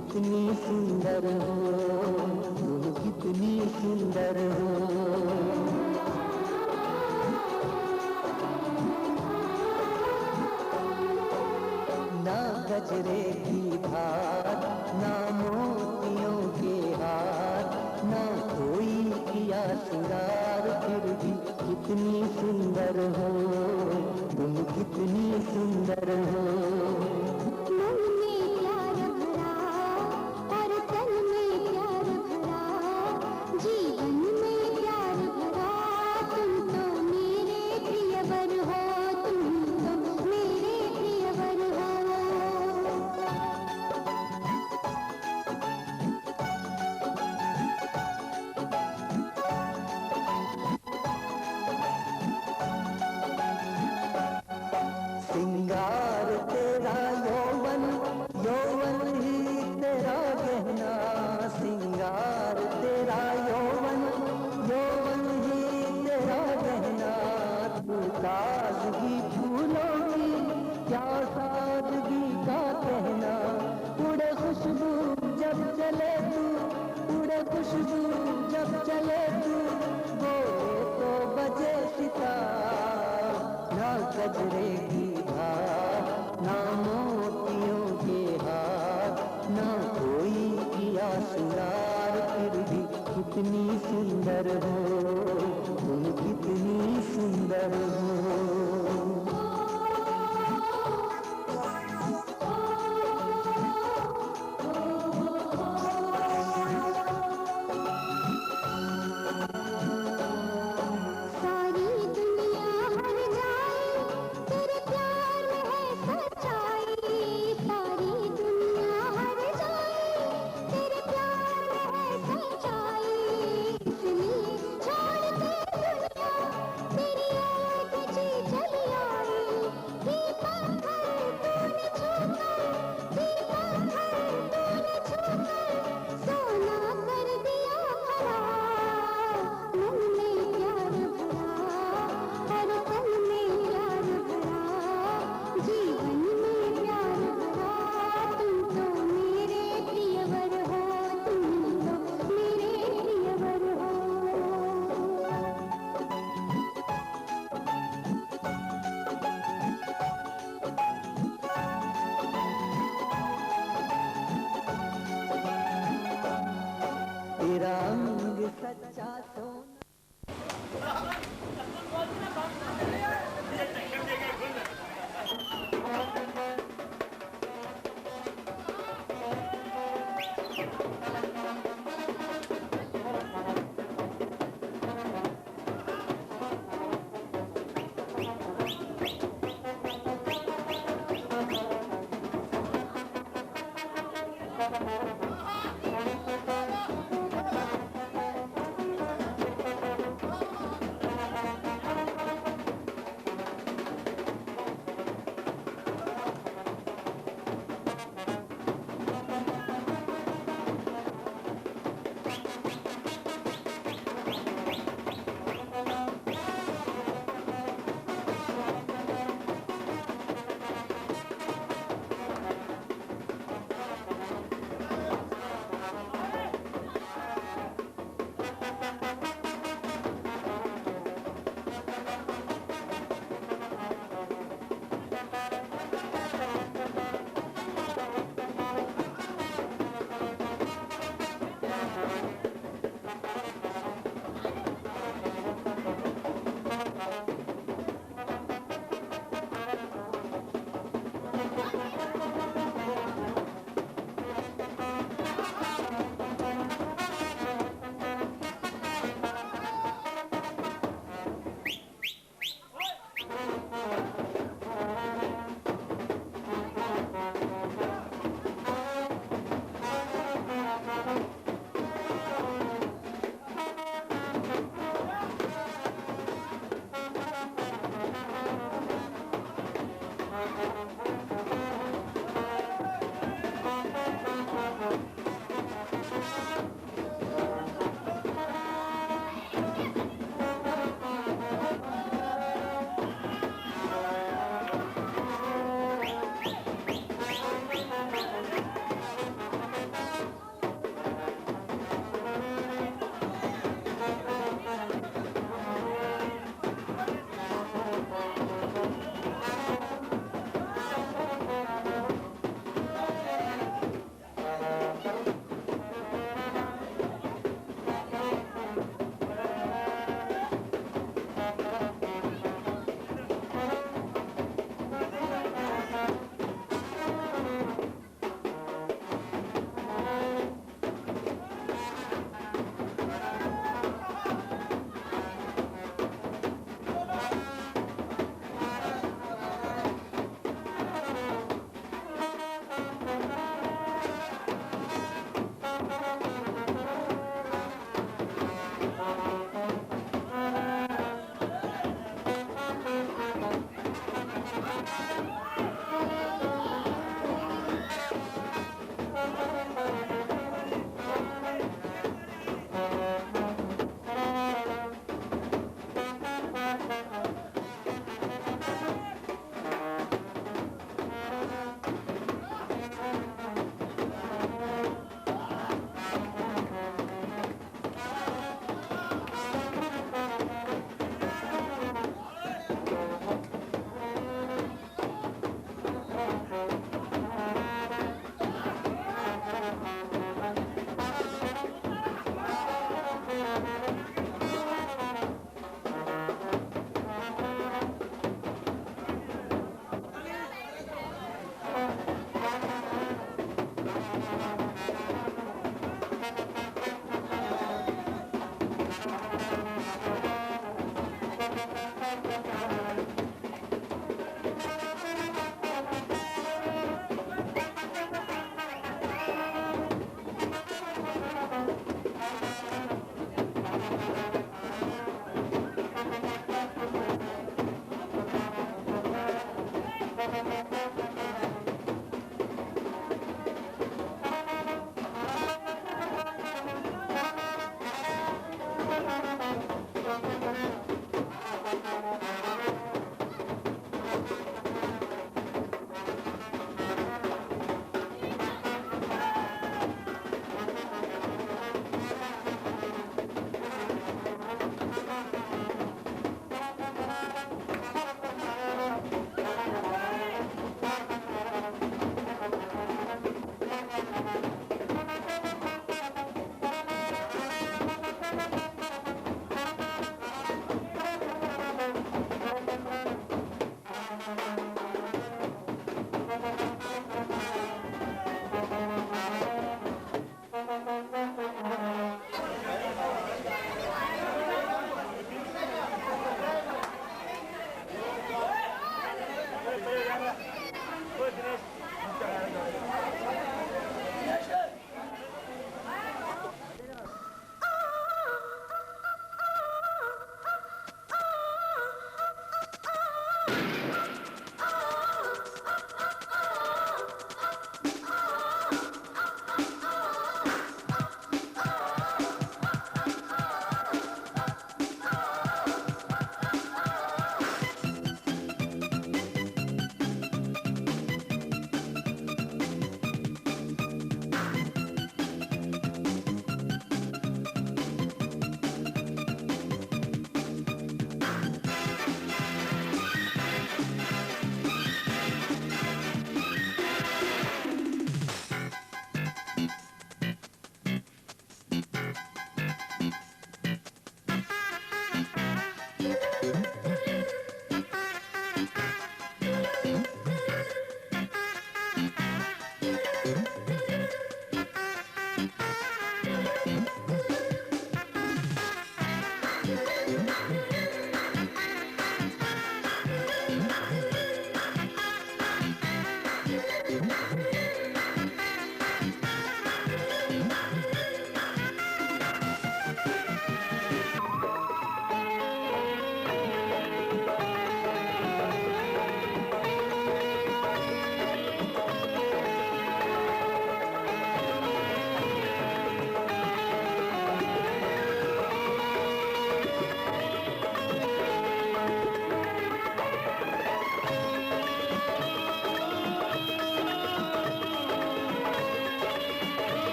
कितनी सुंदर हो, तुम कितनी सुंदर हो। ना गजरे की धार, ना मोतियों के हार, ना कोई किया श्रृंगार, फिर भी कितनी सुंदर हो, तुम कितनी सुंदर हो। सिंगार तेरा यौवन, यौवन ही तेरा गहना। सिंगार तेरा यौवन, यौवन ही तेरा गहना। तू ताजगी फूलों की, क्या सादगी का कहना। उड़े खुशबू जब चले तू, उड़े खुशबू जब चले तू, बोले तो बजे सितार। ना गजरे की धार, ना मोतियों के हार, ना कोई किया श्रृंगार, फिर भी कितनी सुंदर हो, तुम कितनी सुंदर हो। तेरा अंग सच्चा सोना।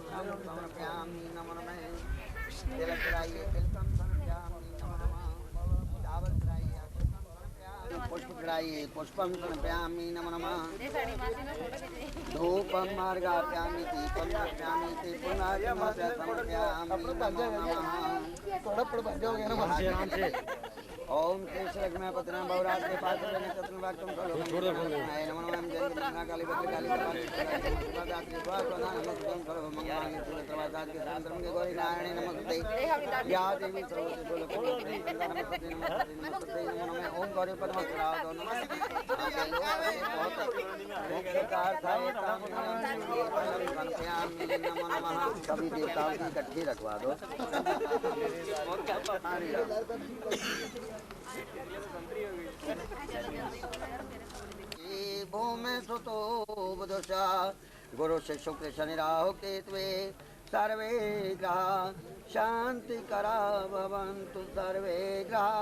समर्पयामि नमो नमः तिलक चढ़ाइए तिलकम समर्पयामि नमो नमः चावल चढ़ाइए पुष्प चढ़ाइए पुष्पम समर्पयामि नमो नमः धूपम मार्गाप्यामि दीपम समर्पयामि पुनार्यम समर्पयामि नमो नमः ओम श्री श्रीलक्ष्मी पत्ना बहुराज के पास में चतुर्वाक्यम करो नमः नमः जय कृष्ण काली भद्रकाली भगवान नमः करो मंगलांगे सूर्य प्रभात के संतरम के गौरी नारायणी नमस्ते या देवी सर्वते बोलो नमस्ते नमस्ते नमः ओम गौरी परमेश्वराय नमः नमो नमः सभी देवताओं की इकट्ठी रखवा दो भूमि सुतो बुधुषा गुरु शिशु कृष्ण राहु केतवे सर्वे ग्रहा शांति करा भवन्तु सर्वे ग्रहा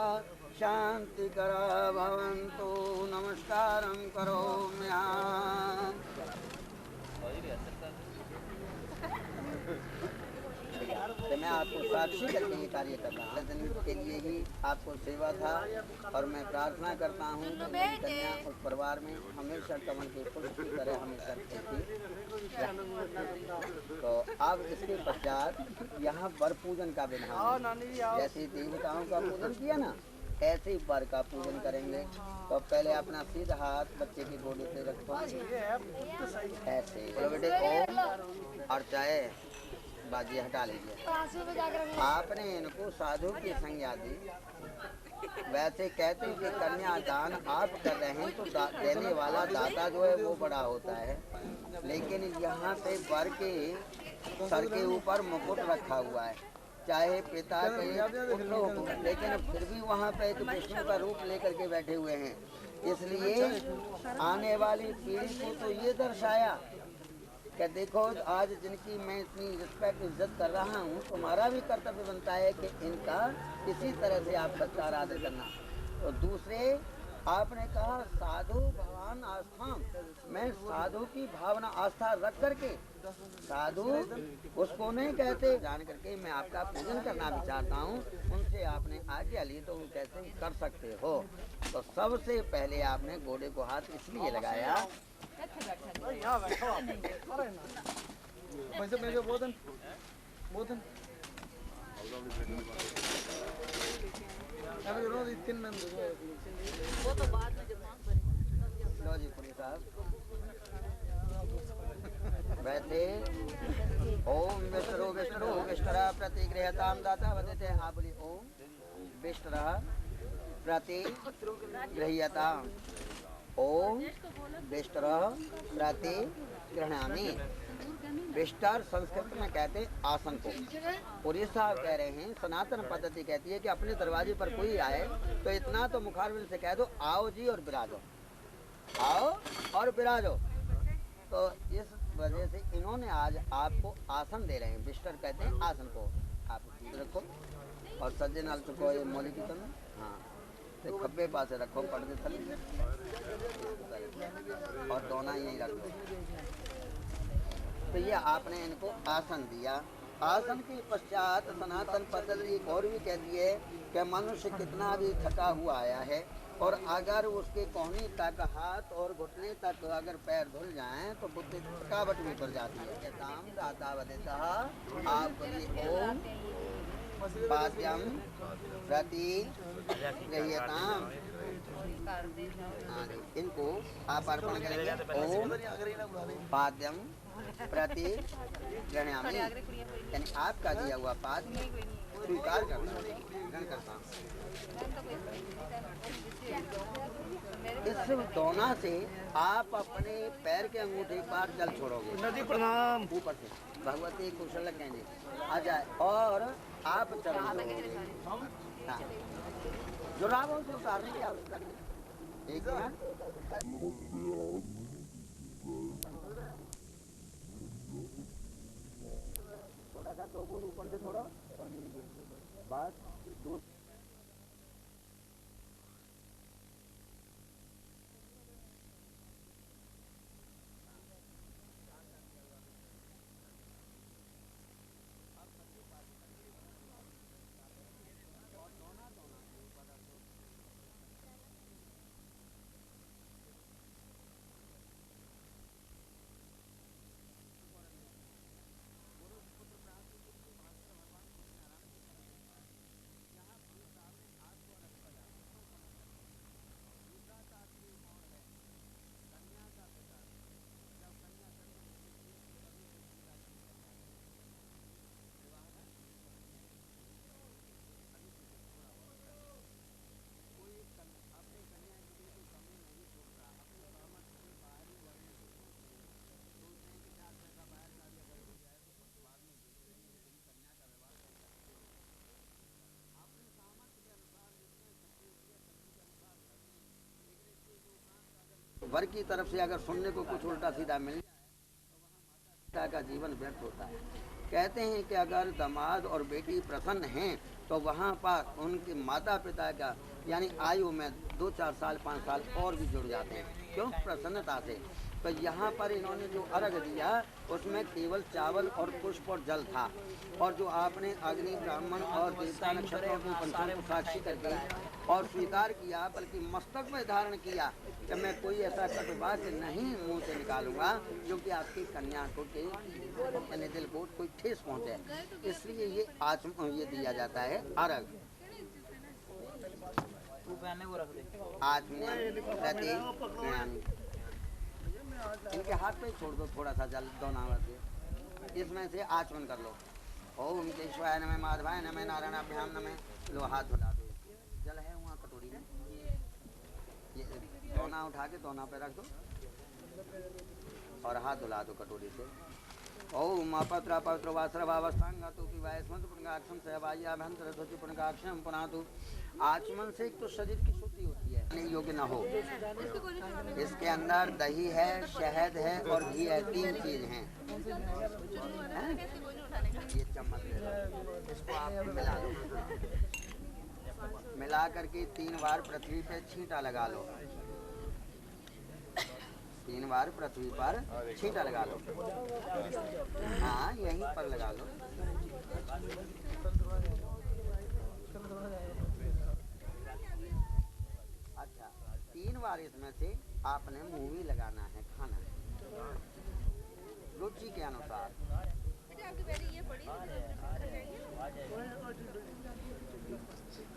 शांति करा भवन्तु नमस्कारं करोम्यहम् तो मैं आपको साक्षी करके ये कार्य कर रहा हूँ दिन के लिए ही आपको सेवा था और मैं प्रार्थना करता हूँ कि मेरी कन्या उस परिवार में हमेशा कमल के पुष्प की तरह हमेशा रहती। तो अब इसके पश्चात यहाँ वर पूजन का विधान जैसे देवताओं का पूजन किया ना ऐसे वर का पूजन करेंगे। तो पहले अपना सीधा हाथ बच्चे के गोदे से रखो ऐसे बेटे ओम और चाहे बाजी हटा लीजिए। आपने इनको साधु की संज्ञा दी। वैसे कहते हैं कि कन्यादान आप कर रहे हैं तो देने वाला दाता जो है वो बड़ा होता है, लेकिन यहाँ पे वर के सर के ऊपर मुकुट रखा हुआ है, चाहे पिता के पुत्र हो, लेकिन फिर भी वहाँ पे एक विष्णु का रूप लेकर के बैठे हुए हैं। इसलिए आने वाली पीढ़ी को तो ये दर्शाया कि देखो आज जिनकी मैं इतनी रिस्पेक्ट इज्जत कर रहा हूँ, तुम्हारा भी कर्तव्य बनता है कि इनका इसी तरह से आप सत्कार आदर करना। तो दूसरे आपने कहा साधु भगवान आस्था, मैं साधु की भावना आस्था रख करके साधु उसको नहीं कहते जान करके मैं आपका पूजन करना भी चाहता हूँ, उनसे आपने आज्ञा ली तो वो कैसे कर सकते हो। तो सबसे पहले आपने घोड़े को हाथ इसलिए लगाया लो जी पुरी साहब बैठे। ओम विष्णु विष्णु विष्णुरा प्रतिगृहताम दाता वदते हैं। हाँ बोलिए ओम विष्णुरा प्रतिगृह्यताम ओम विष्णु प्रतिगृह्णामि। विष्टर संस्कृत में कहते आसन को। पुरी साहब कह रहे हैं सनातन पद्धति कहती है कि अपने दरवाजे पर कोई आए तो इतना तो मुखारबिंद से कह दो आओ जी और विराजो, आओ और विराजो। तो इस वजह से इन्होंने आज आपको आसन दे रहे हैं। विष्टर कहते हैं आसन को। आप रखो और सज्जन नाल चुको ये मौलिक की तरह हाँ तो खब्बे पास रखो पर्दे थले और दोना यहीं रख दो। तो ये आपने इनको आसन दिया। आसन के पश्चात सनातन पद्धति और भी कहती है कि मनुष्य कितना भी थका हुआ आया है और अगर उसके कोहनी तक हाथ और घुटने तक अगर पैर धुल जाएं तो बुद्धि थकावट भी पड़ जाती है। दाम दाता वदेता आप ओम पाद्यम प्रतिगृह्यताम। इनको आप अर्पण करेंगे ओम पाद्यम प्रतिगृह्णामि, यानी आपका दिया हुआ पाद स्वीकार करना ग्रहण करता हूँ। इस दोना से आप अपने पैर के अंगूठे पर जल छोड़ोगे। नदी प्रणाम ऊपर से भगवती कुशल कहेंगे आ जाए और आप चरण छोड़ोगे। हाँ जुराबों से उतारने की आवश्यकता नहीं। एक मिनट थोड़ा सा तो ऊपर से थोड़ा बस दूर वर की तरफ से अगर सुनने को कुछ उल्टा सीधा मिल जाए पिता का जीवन व्यर्थ होता है। कहते हैं कि अगर दामाद और बेटी प्रसन्न हैं तो वहाँ पर उनके माता पिता का यानी आयु में 2-4 साल 5 साल और भी जुड़ जाते हैं। क्यों? प्रसन्नता से। तो यहाँ पर इन्होंने जो अर्घ दिया उसमें केवल चावल और पुष्प और जल था, और जो आपने अग्नि ब्राह्मण और देवता नक्षत्रों की पंचों को साक्षी करके और स्वीकार किया, बल्कि मस्तक में धारण किया कि मैं कोई ऐसा कटुवाक्य नहीं मुंह से निकालूंगा जो कि आपकी कन्या को के यानी दिल को कोई ठेस पहुंचे, इसलिए ये दिया जाता है अर्घ। इनके हाथ पे छोड़ दो थोड़ा सा जल दोनावा से, इसमें से आचमन कर लो। ओम केशवाय नमः माधवाय नमः नारायणाभ्याम नमः। लो हाथ धुला दो। जल है वहाँ कटोरी में, ये दोना उठा के दोना पे रख दो और हाथ धुला दो कटोरी से। ओम अपत्र पवित्र वास्त्र भावस्थांगतु पिवाय स्मृत पुण्यकाक्षम सहवायाभ्यंतर ध्वज पुण्यकाक्षम पुनातु। आचमन से एक तो शरीर की शुद्धि होती है, नहीं योग्य न हो। इसके अंदर दही है, शहद है और घी है, 3 चीज हैं। ये चम्मच ले लो, इसको आप मिला लो, मिला करके 3 बार पृथ्वी पे छींटा लगा लो। 3 बार पृथ्वी पर छींटा लगा लो। हाँ यहीं पर लगा लो। अच्छा 3 बार इसमें से आपने मुंह में लगाना है, खाना है रुचि के अनुसार।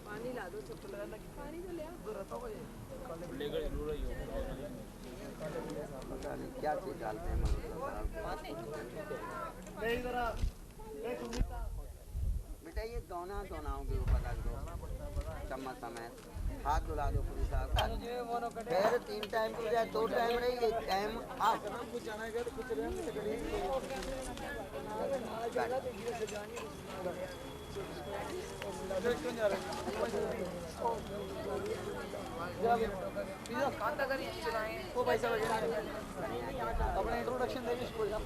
पानी ला दो, पानी तो ले पता नहीं क्या चीज डालते हैं बेटा। ये दोनाओं के ऊपर रख दो चम्मच समेत, हाथ धुला दो पूरी साफ। फिर 3 टाइम की बजाय 2 टाइम रही, 1 टाइम आप वो पैसा अपना इंट्रोडक्शन देंगे स्कूल का।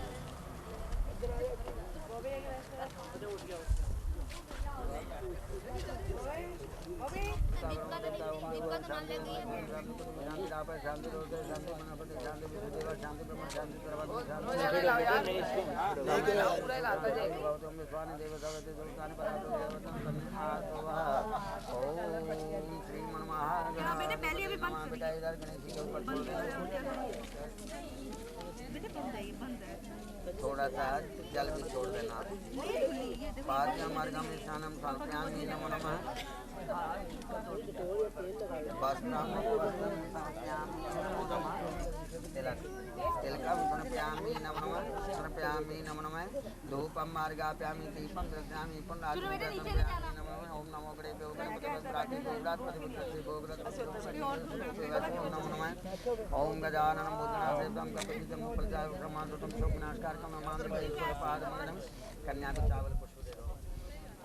थोड़ा सा जल भी छोड़ देना। पाद्यम अर्घम स्नानम समर्पयामि नमो नमः। वस्त्रम समर्पयामि नमो नमः। तिलकम समर्पयामि नमो नमः। समर्पयामि नमो नमः। धूपम मार्गाप्यामि दीपम दर्शयामि पुण्डार्चनं समर्पयामि नमो नमः। ओम नमो गणेभ्यो गणपतिवक्त्रादि गोव्रात्मति पुत्रस्य गोव्रतस्य नमो नमः। ओम गजाननं भूतनाथं कपितं प्रजाय ब्रह्मांडं शोकनाशकारकं नमामि ईश्वरपादमंगलम्। कन्या को चावल पुष्प दे दो।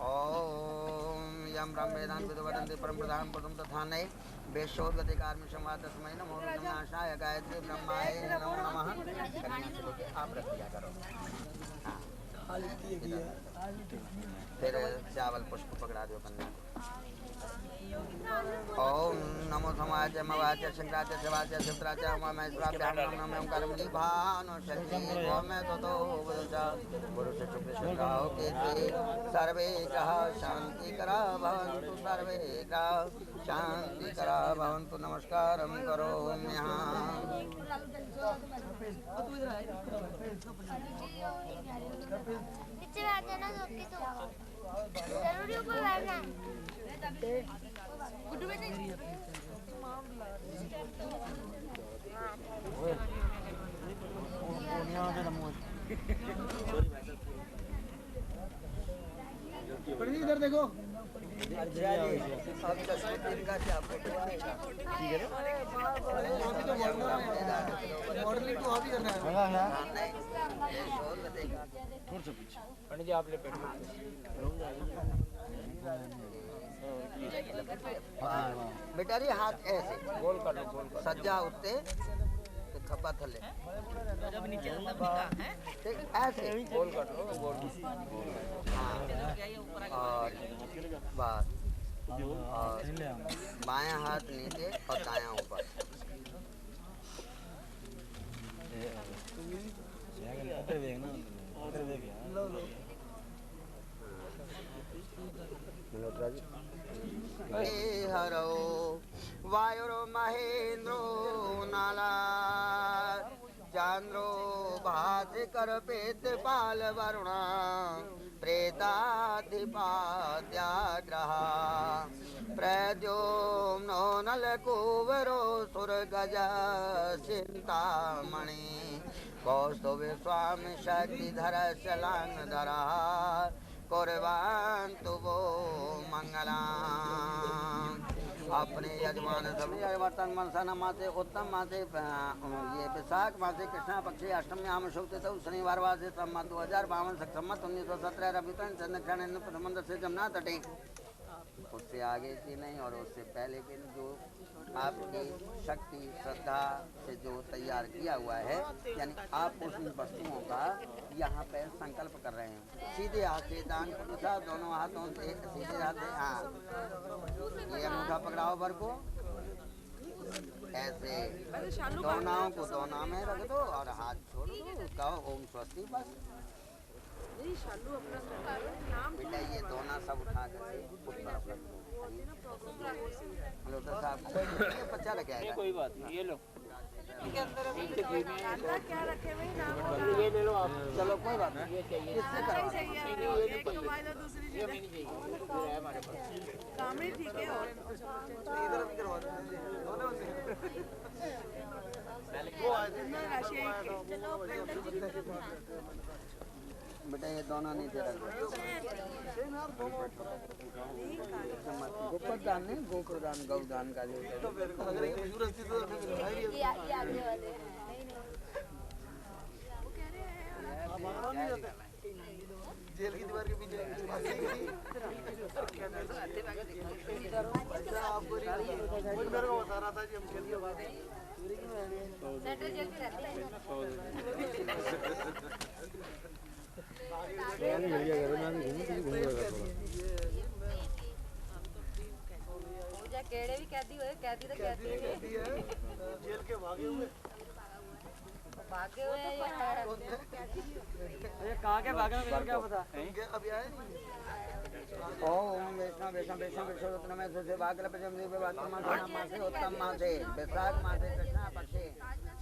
ओम यम ब्रह्म वेदांत विदवदन्ति परम प्रधान पदम तथा नये वेशोद्गति कार्म संवाद तस्मै नमो नमः। गायत्री ब्रह्माय नमो नमः। कन्या से लेके आप रख दिया करो। हाँ फिर चावल पुष्प पकड़ा दो कन्या को। ओम नमो समाज मवाच शंकराच शिवाच शिवराच महेश्वराभ्याम नमः ओंकारमणि भानो शक्ति ओम तो वदचा गुरु से शुक्र शुक्राओ के सर्वे ग्रह शांति करा भवन्तु सर्वे ग्रह शांति करा भवन्तु। नमस्कारं करोमि यहाँ। नीचे बैठ जाना सबके तो जरूरी ऊपर बैठना गुड्डू बेटे। इधर देखो। मॉडलिंग तो आप ही करना है। पंडित जी आप ले बेटा रे हाथ ऐसे गोल कर लो, सज्जा उत्ते खब्बा थले जब नीचे तब दिखा है ठीक ऐसे गोल कर लो गोल हाँ और बस और बायां हाथ नीचे और दायां ऊपर हरो वायुरो महेंद्रो नाला चंद्रो भास्कर पेत पाल वरुणा प्रेताधिपाद्याग्रह प्रद्युम्नो नलकुवरो सुरगज चिंतामणि कौस्तुभ स्वामी शक्तिधर शलांगधरा कुर्वन्तु वो मंगलाम अपने यजमान सभी वर्तन मनसा मासे उत्तम मासे ये विशाख मासे कृष्णा पक्षी अष्टम्याम शुक्ल शनिवार वासे सम्मत 2052 सम्मत 1917 रवितन चंद्रक्षण प्रबंध से जमुना तटे उससे आगे की नहीं और उससे पहले के जो आपकी शक्ति श्रद्धा से जो तैयार किया हुआ है यानी आप उस वस्तुओं का यहाँ पे संकल्प कर रहे हैं सीधे हाथ से दान पुरुषा दोनों हाथों से सीधे हाथ से हाँ ये अंगूठा पकड़ाओ भर को ऐसे दोनाओं को दोना में रख दो और हाथ छोड़ दो कहो ओम स्वस्ति बस बेटा ये दोना सब उठा कर बच्चा लग जाएगा कोई बात नहीं ये लो क्या रखे भाई नाम ये ले लो आप चलो कोई बात नहीं किससे करो दूसरी चीज काम ही ठीक है और इधर भी करवा देंगे बेटा ये दोनों नीचे रख गोप्रदान नहीं गोप्रदान गौदान का जो जेल की दीवार के पीछे आपको मेरे को बता रहा था जी हम जेल के बाद केड़े भी कहती हुए कहती तो कहती है जेल के भागे हुए कहाँ के भागे मेरे क्या पता अभी आए ओम वैष्णव वैष्णव वैष्णव विश्वरत्न में से भाग्य प्रजम दिव्य मासे उत्तम मासे वैशाख मासे कृष्णा पक्षे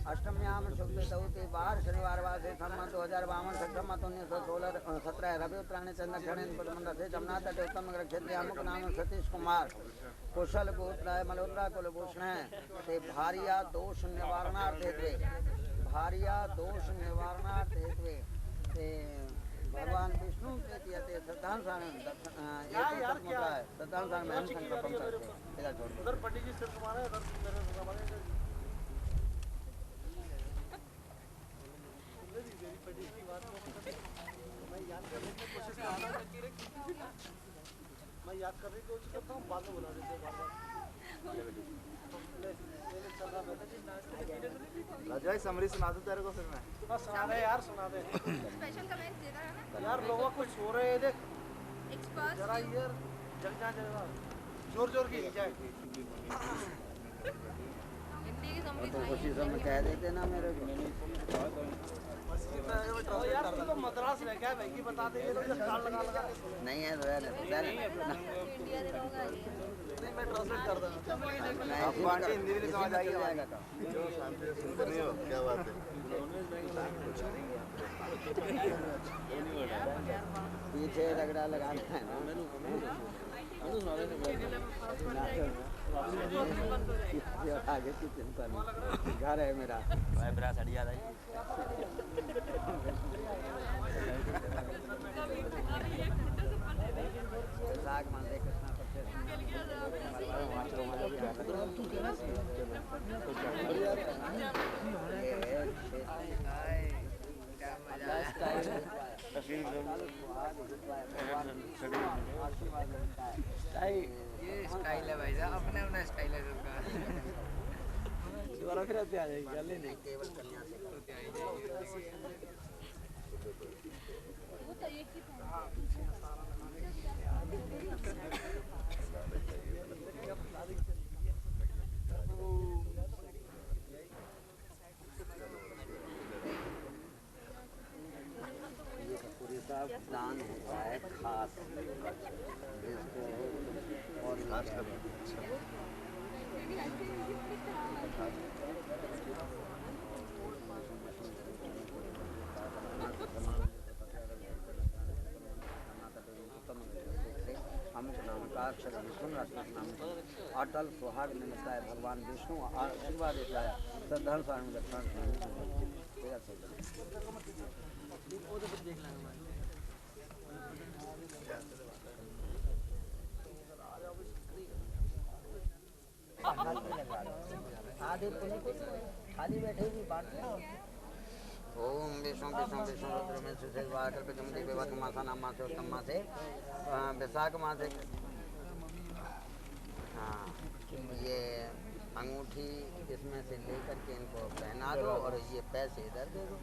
अष्टम्याम शुक्ल चौथी बार शनिवार वासे सम्मत 2052 सम्मत 1917 रवि उत्तरायण चंद्रक्षण मंडल से जमुना तट उत्तम क्षेत्र अमुक नाम सतीश कुमार कुशल गोत्र मल्होत्रा कुलभूषण ते भारिया दोष निवारणार्थ हेतु भारिया दोष निवारणार्थ हेतु भगवान विष्णु के कहते श्रद्धानुसार श्रद्धानुसार में हम संकल्प करते हैं उधर पंडित जी सिर्फ हमारे उधर मेरे हमारे पंडित की बात मैं याद करने की कोशिश कर रहा हूँ मैं याद करने की कोशिश करता हूँ बाद में बुला देते हैं राजा समरी सुना दो तेरे को फिर मैं बस सुना दे यार सुना दे स्पेशल कमेंट देता है ना यार लोगों कुछ सो रहे हैं देख एक्सपर्ट जरा यार जगह जोर जोर की जाए हिंदी की समरी तो उसी समय कह देते ना मेरे को यार तू तो मद्रास रह गया भाई की बता दे ये लोग स्टार लगा लगा नहीं है इंडिया से लोग आए नहीं मैं ट्रांसलेट कर दूंगा आपको आंटी हिंदी भी नहीं समझ आएगी जाएगा तो नहीं हो क्या बात है पीछे रगड़ा लगाना है ना आगे की चिंता नहीं घर है मेरा ब्रा सड़ी याद आई साग मानते कृष्णा पक्षे ये स्टाइल है भाई साहब अपने अपना स्टाइल है सबका दोबारा फिर आते आ जाएगी जल्दी नहीं केवल कन्या से दान होता है खास जिसको और खास अटल सुहाग निमित्ता है भगवान विष्णु आशीर्वाद देता है श्रद्धालु स्वामी दक्षिण आधे खाली बैठे भी बात ओम विष्णु विष्णु विष्णु रुद्र में सुशेष वाकर पे तुम दिव्य वक्त मासा नाम मासे उत्तम मासे वैशाख मासे हाँ ये अंगूठी इसमें से लेकर के इनको पहना दो और ये पैसे इधर दे दो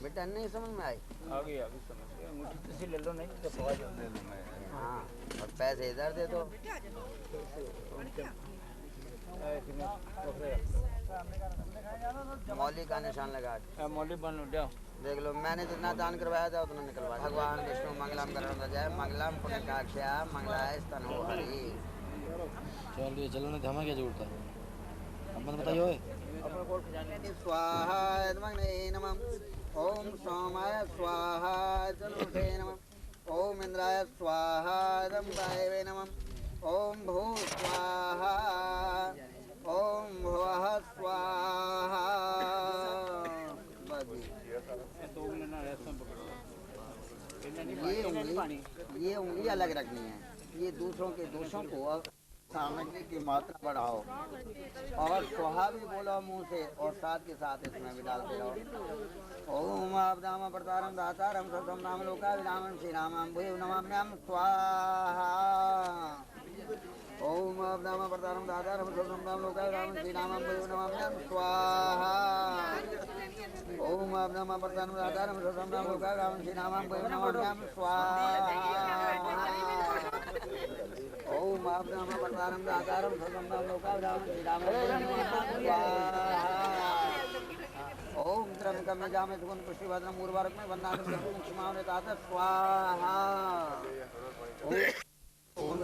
बेटा नहीं समझ में आई आ गई अभी समझ गया अंगूठी किसी ले लो नहीं तो पहुंच ले लो मैं हाँ और पैसे इधर दे दो मौली का निशान लगा मौली बन उठा देख लो मैंने जितना दान करवाया था उतना निकलवाया भगवान विष्णु मंगलम करण जय मंगलम पुण्यकाक्षया मंगलाय स्तनो हरि चलिए चलो ना हमें क्या जरूरत है अपन बताइए स्वाहा नमः ओम सोमाय स्वाहा चतुर्थे नमः ओम इंद्राय स्वाहा वायवे नमः ओम भू स्वाहा ओम भुवः स्वाहा ये उंगली अलग रखनी है ये दूसरों के दोषों को सामग्री की मात्रा बढ़ाओ और स्वाहा भी बोलो मुंह से और साथ के साथ इसमें भी डालते रहो ओम आपदाम प्रतारम दातारम सतम नाम लोका विरामम श्री रामम भूय नमाम्यहं स्वाहा ओम आपदाम प्रतारम दातारम सतम नाम लोका विरामम श्री रामम भूय नमाम्यहं स्वाहा ओम आपदाम प्रतारम दातारम सतम नाम लोका विरामम श्री रामम भूय नमाम्यहं स्वाहा ओम आपदाम प्रतारम दातारम सतम नाम लोका विरामम श्री रामम भूय नमाम्यहं स्वाहा ओम त्र्यंबकम यजामहे सुगंध पुष्टिवर्धनम उर्वारुकम वंदनात् क्षमामृतात् स्वाहा ओम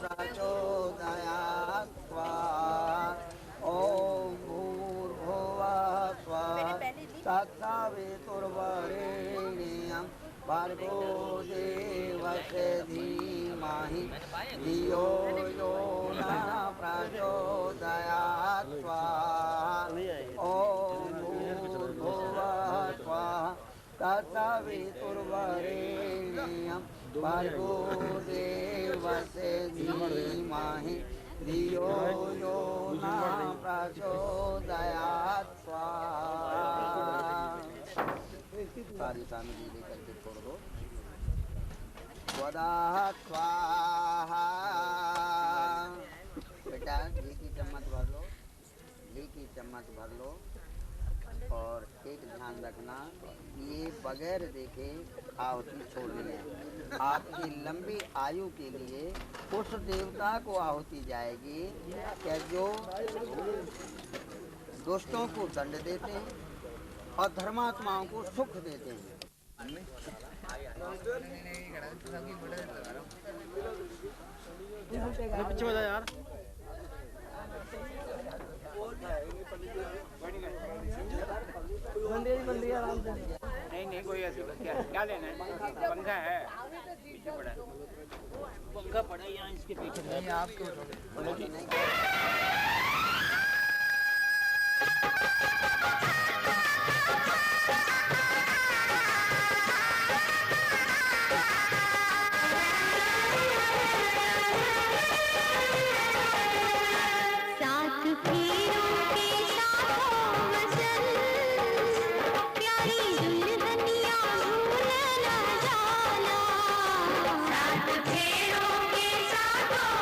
प्रचोदयात् स्वाहा ओम भूर्भुवः स्वाहा तत्सवितुर्वरेण्यं भर्गो देवस्य धीमहि धियो यो नः प्रचोदयात् स्वाहा ओम तत्सवितुर्वरेण्यं भर्गो देवस्य धीमहि धियो यो नः प्रचोदयात् स्वाहा सारी सामग्री लेकर के छोड़ दो स्वदाः स्वाहा बेटा घी की चम्मच भर लो घी की चम्मच भर लो और एक ध्यान रखना ये बगैर देखे आहुति छोड़नी है आपकी लंबी आयु के लिए उस देवता को आहुति जाएगी क्या जो दुष्टों को दंड देते हैं और धर्मात्माओं को सुख देते हैं पीछे हो जा यार बंदी आराम से नहीं कोई ऐसी क्या लेना है पंखा है पीछे पड़ा है पंखा पड़ा है यहाँ इसके पीछे नहीं आपके साथ फेरों के साथ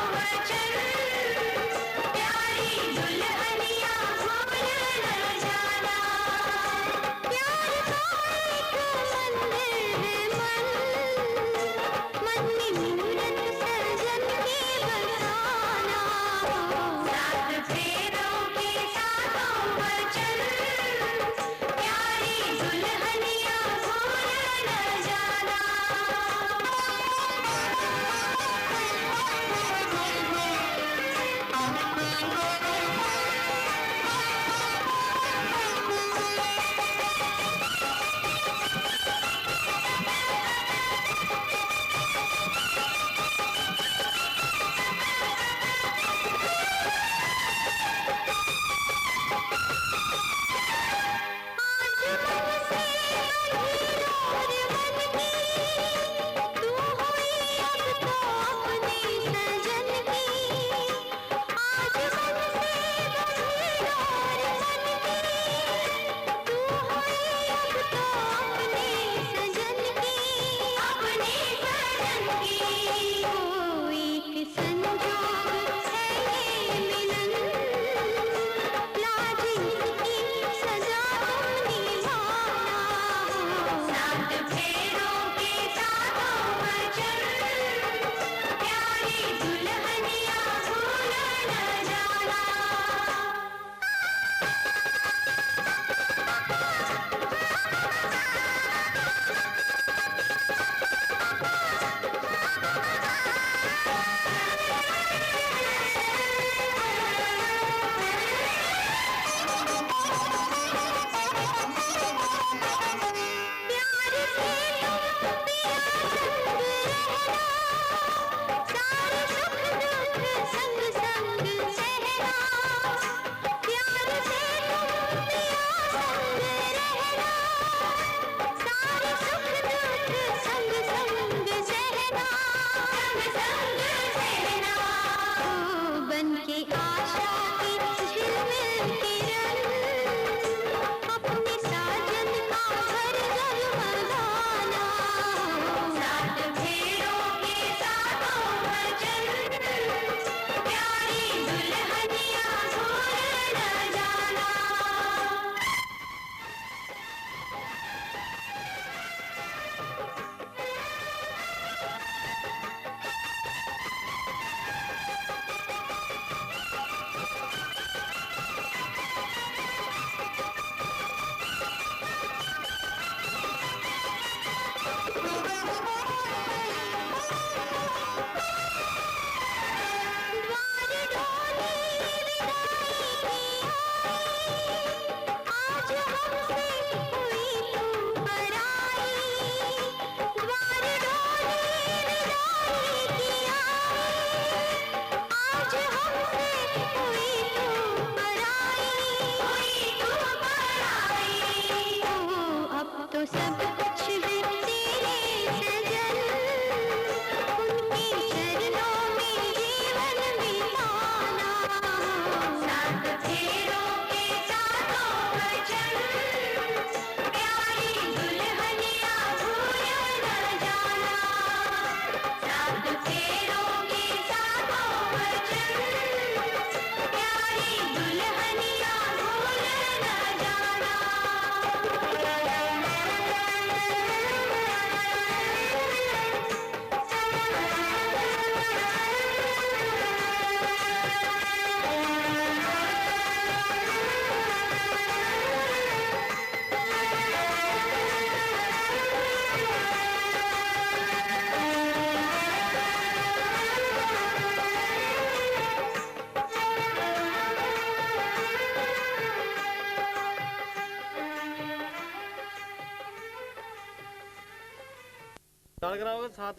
चार कराओगे साथ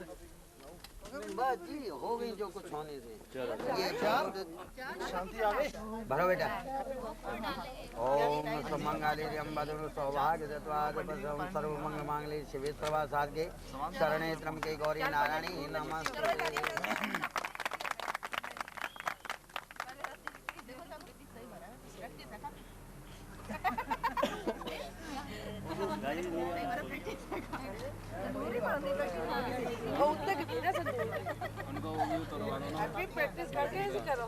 बस जी हो गई जो कुछ होने से। ये शांति आ गई। भरो बेटा। ओम सुमंगले अम्बदुर सौभाग्य दत्वाद पसम सर्व मंगल मांगले शिवे सर्वा साधके शरणे त्र्यंबके गौरी नारायणी नमस्ते। प्रैक्टिस करके ऐसे करो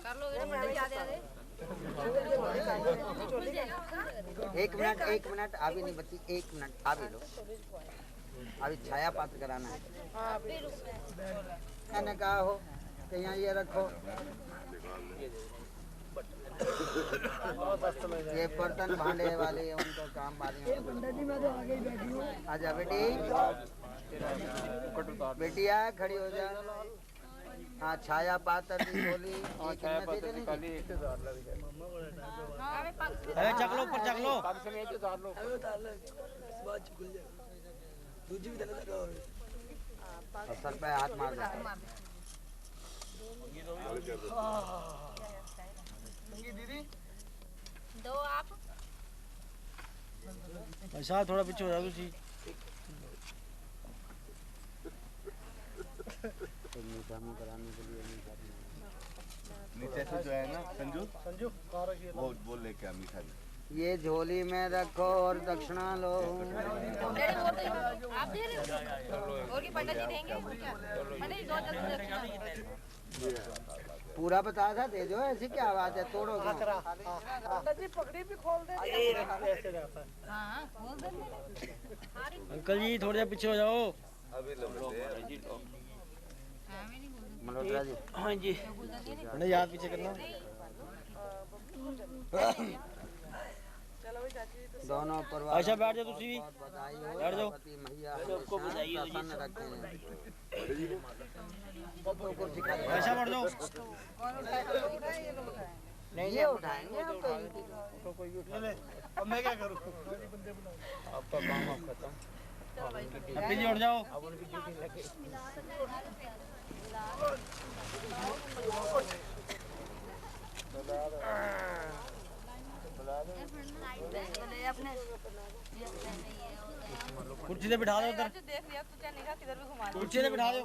कर लो एक मिनट अभी नहीं बच्ची, 1 मिनट अभी लो। अभी छाया पात्र कराना है। मैंने कहा हो कि यहाँ ये रखो, ये बर्तन भांडे वाले उनको काम वाले। आजा बेटी, बेटिया खड़ी हो जा। हाँ छाया पात्र की बोली। अरे चक लो, ऊपर चक लो। सर पे हाथ मार दो। दीदी दो आप ऐसा थोड़ा पीछे हो जाओ तुसी। कराने के लिए नीचे से जो है ना संजू संजू कहाँ रखी है? वो लेके आ मीठा। ये झोली में रखो और दक्षिणा लो। आप दे रहे हो और की पंडित जी देंगे क्या पंडित जी 2 जल्दी पूरा बताया था, दे दो। ऐसी क्या बात है, तोड़ो क्यों? जी पकड़ी भी खोल दे। ऐसे रहता है। हां खोल दे अंकल जी थोड़ा सा पीछे हो जाओ। अभी लो मल्होत्रा जी। हाँ जी मैंने याद पीछे करना। दोनों परिवार अच्छा बैठ जाओ तुसी भी। बधाई हो। बैठ जाओ। पति मैया प्रसन्न रखें। ऐसा बैठ जाओ। नहीं ये उठाएंगे आप तो। अब मैं क्या करूँ? आपका काम आप खत्म। हैप्पी जी उठ जाओ। कुर्सी से बिठा दो उधर। देख लिया तू क्या निगाह किधर भी घुमा कुर्सी से बिठा दो।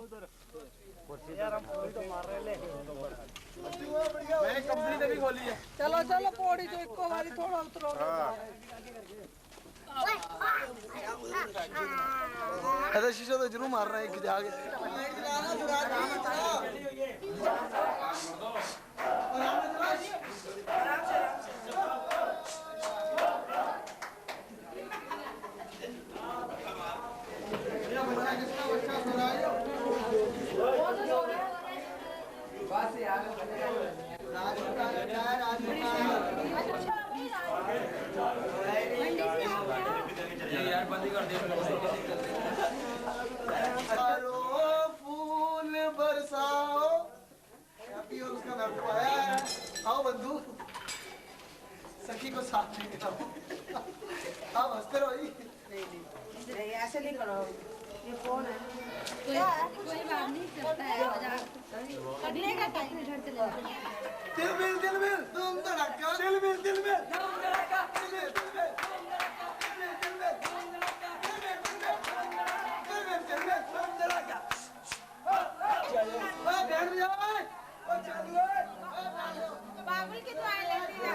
यार हम पूरी तो मार रहे ले। मैंने कंपनी ने भी खोली है। चलो चलो पौड़ी जो इको वाली थोड़ा उतरो। ऐसा शीशा तो जरूर मार रहा है कि जाके। यार बंदी कर दे। फूल बरसाओ और उसका नाम आया है। आओ बंधु सखी को साथ लेके आओ। आप हंसते रहो। नहीं ऐसे नहीं करो। ये कौन है? कोई बात नहीं करता है मजाक करने का टाइम इधर चले जाओ। दिल मिल तुम धड़का दिल मिल तुम धड़का दिल मिल बाबुल की तो आई लगती है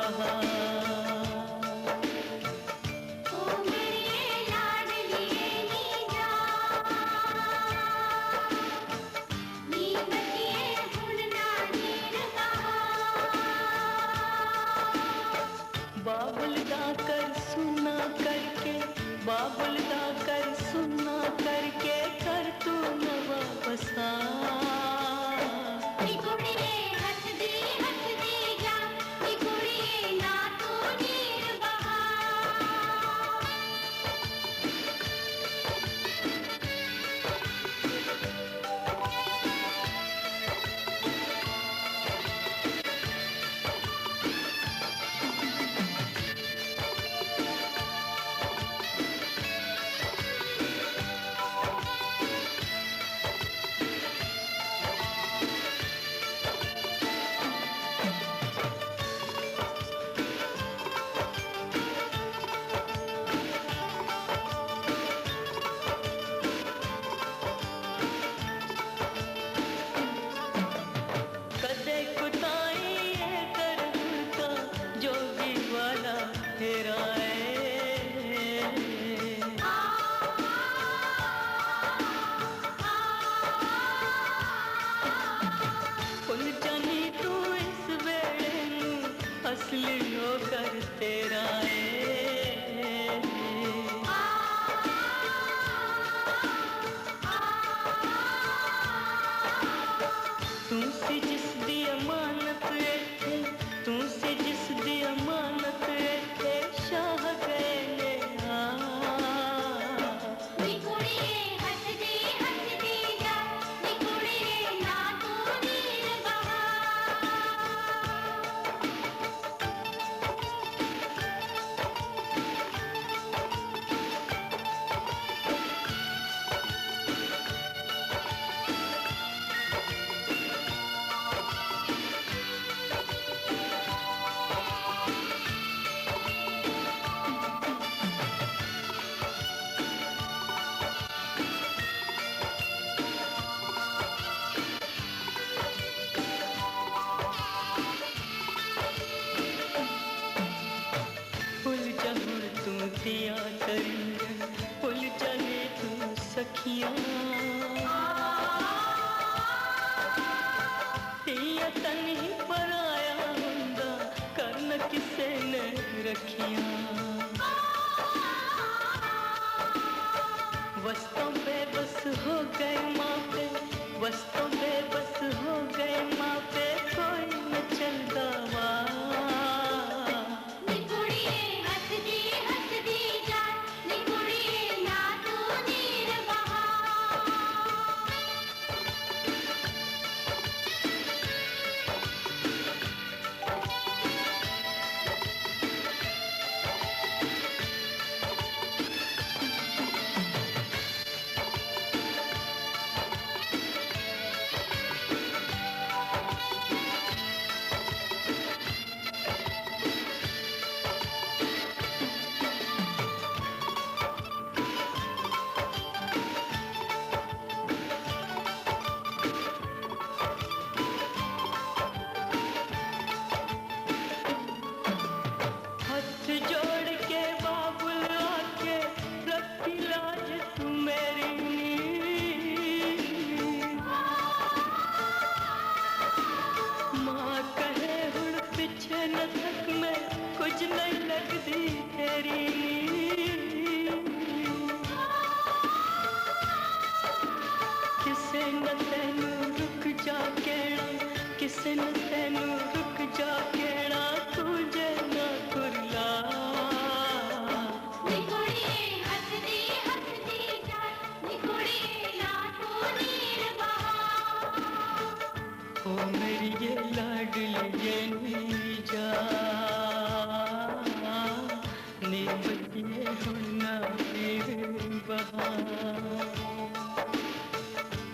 बहा। बाबुल गाकर सुना करके, बाबुल गाकर सुना करके कर तू न वापसा।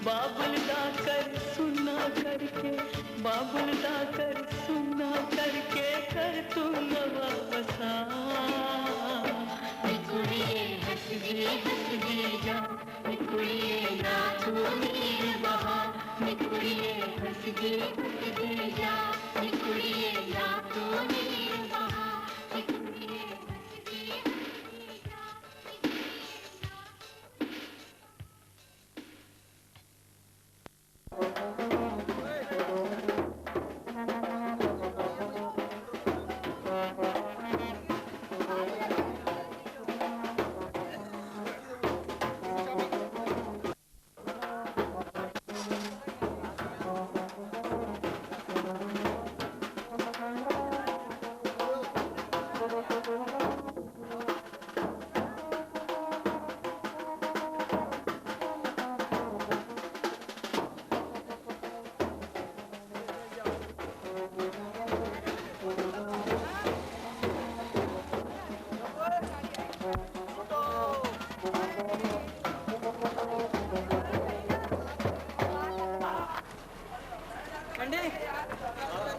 बाबुल गाकर सुना करके, बाबुल गाकर सुना करके कर तू नवा बसा। निकुड़िए हंस दी जा, निकुड़िए ना तू नीर बहा। निकुड़िए हंस दी जा, निकुड़िए ना तू नीर बहा।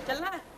चलना है